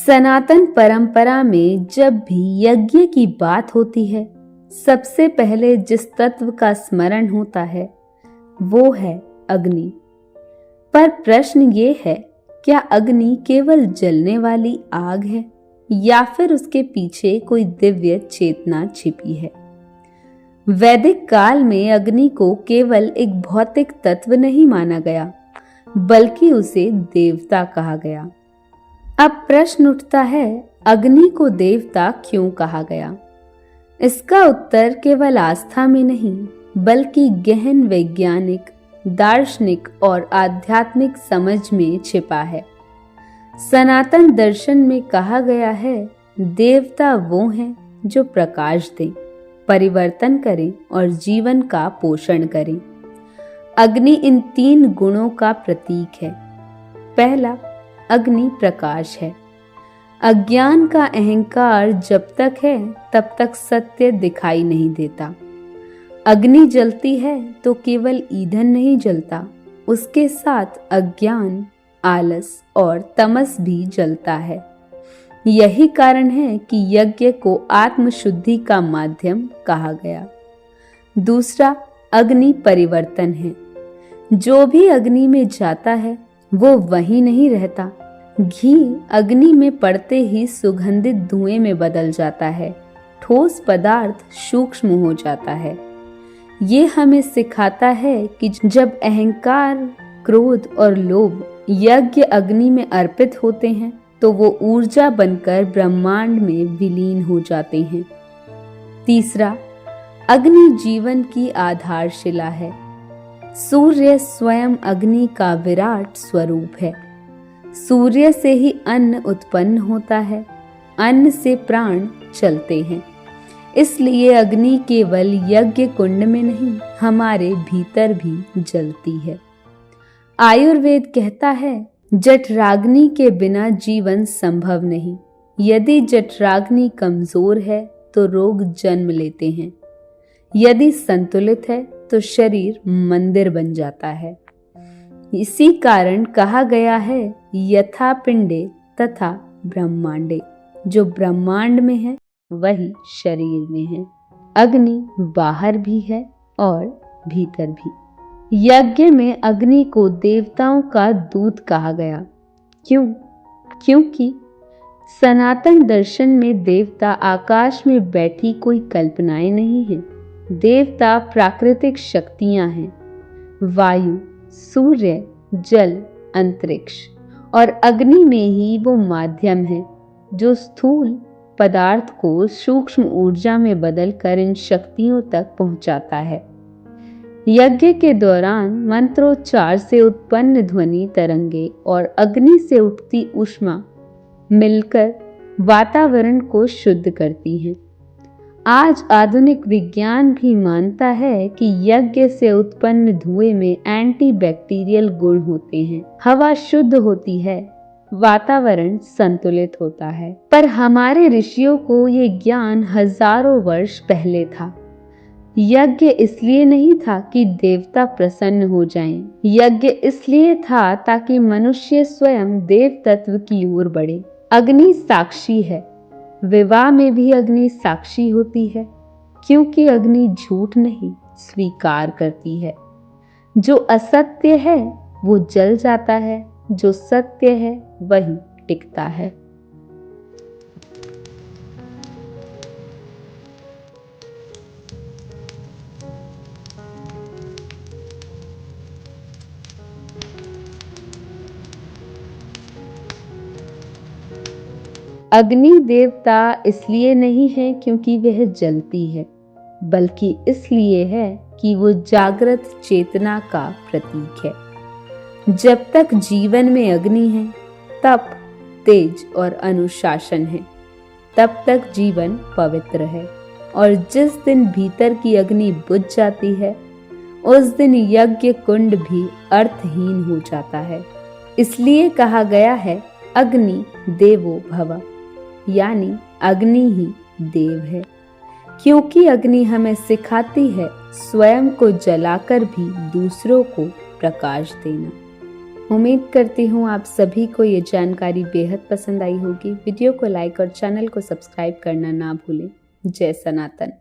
सनातन परंपरा में जब भी यज्ञ की बात होती है, सबसे पहले जिस तत्व का स्मरण होता है वो है अग्नि। पर प्रश्न ये है, क्या अग्नि केवल जलने वाली आग है या फिर उसके पीछे कोई दिव्य चेतना छिपी है? वैदिक काल में अग्नि को केवल एक भौतिक तत्व नहीं माना गया, बल्कि उसे देवता कहा गया। अब प्रश्न उठता है, अग्नि को देवता क्यों कहा गया? इसका उत्तर केवल आस्था में नहीं, बल्कि गहन वैज्ञानिक, दार्शनिक और आध्यात्मिक समझ में छिपा है। सनातन दर्शन में कहा गया है, देवता वो हैं जो प्रकाश दें, परिवर्तन करें और जीवन का पोषण करें। अग्नि इन 3 गुणों का प्रतीक है। पहला, अग्नि प्रकाश है। अज्ञान का अहंकार जब तक है तब तक सत्य दिखाई नहीं देता। अग्नि जलती है तो केवल ईंधन नहीं जलता, उसके साथ अज्ञान, आलस और तमस भी जलता है। यही कारण है कि यज्ञ को आत्मशुद्धि का माध्यम कहा गया। दूसरा, अग्नि परिवर्तन है। जो भी अग्नि में जाता है वो वहीं नहीं रहता। घी अग्नि में पड़ते ही सुगंधित धुएं में बदल जाता है, ठोस पदार्थ सूक्ष्म हो जाता है। ये हमें सिखाता है कि जब अहंकार, क्रोध और लोभ यज्ञ अग्नि में अर्पित होते हैं तो वो ऊर्जा बनकर ब्रह्मांड में विलीन हो जाते हैं। तीसरा, अग्नि जीवन की आधारशिला है। सूर्य स्वयं अग्नि का विराट स्वरूप है। सूर्य से ही अन्न उत्पन्न होता है, अन्न से प्राण चलते हैं। इसलिए अग्नि केवल यज्ञ कुंड में नहीं, हमारे भीतर भी जलती है। आयुर्वेद कहता है, जठराग्नि के बिना जीवन संभव नहीं। यदि जठराग्नि कमजोर है तो रोग जन्म लेते हैं, यदि संतुलित है तो शरीर मंदिर बन जाता है। इसी कारण कहा गया है, यथा पिंडे तथा ब्रह्मांडे। जो ब्रह्मांड में है वही शरीर में है। अग्नि बाहर भी है और भीतर भी। यज्ञ में अग्नि को देवताओं का दूत कहा गया। क्यों? क्योंकि सनातन दर्शन में देवता आकाश में बैठी कोई कल्पनाएं नहीं है। देवता प्राकृतिक शक्तियां हैं। वायु, सूर्य, जल, अंतरिक्ष और अग्नि में ही वो माध्यम है जो स्थूल पदार्थ को सूक्ष्म ऊर्जा में बदलकर इन शक्तियों तक पहुंचाता है। यज्ञ के दौरान मंत्रोच्चार से उत्पन्न ध्वनि तरंगे और अग्नि से उठती ऊष्मा मिलकर वातावरण को शुद्ध करती हैं। आज आधुनिक विज्ञान भी मानता है कि यज्ञ से उत्पन्न धुएं में एंटी बैक्टीरियल गुण होते हैं। हवा शुद्ध होती है, वातावरण संतुलित होता है। पर हमारे ऋषियों को ये ज्ञान हजारों वर्ष पहले था। यज्ञ इसलिए नहीं था कि देवता प्रसन्न हो जाएं। यज्ञ इसलिए था ताकि मनुष्य स्वयं देव तत्व की ओर बढ़े। अग्नि साक्षी है। विवाह में भी अग्नि साक्षी होती है, क्योंकि अग्नि झूठ नहीं स्वीकार करती है। जो असत्य है वो जल जाता है, जो सत्य है वही टिकता है। अग्नि देवता इसलिए नहीं है क्योंकि वह जलती है, बल्कि इसलिए है कि वो जागृत चेतना का प्रतीक है। जब तक जीवन में अग्नि है, तप, तेज और अनुशासन है, तब तक जीवन पवित्र है। और जिस दिन भीतर की अग्नि बुझ जाती है, उस दिन यज्ञ कुंड भी अर्थहीन हो जाता है। इसलिए कहा गया है, अग्नि देवो भव, यानी अग्नि ही देव है। क्योंकि अग्नि हमें सिखाती है स्वयं को जलाकर भी दूसरों को प्रकाश देना। उम्मीद करती हूँ आप सभी को ये जानकारी बेहद पसंद आई होगी। वीडियो को लाइक और चैनल को सब्सक्राइब करना ना भूलें। जय सनातन।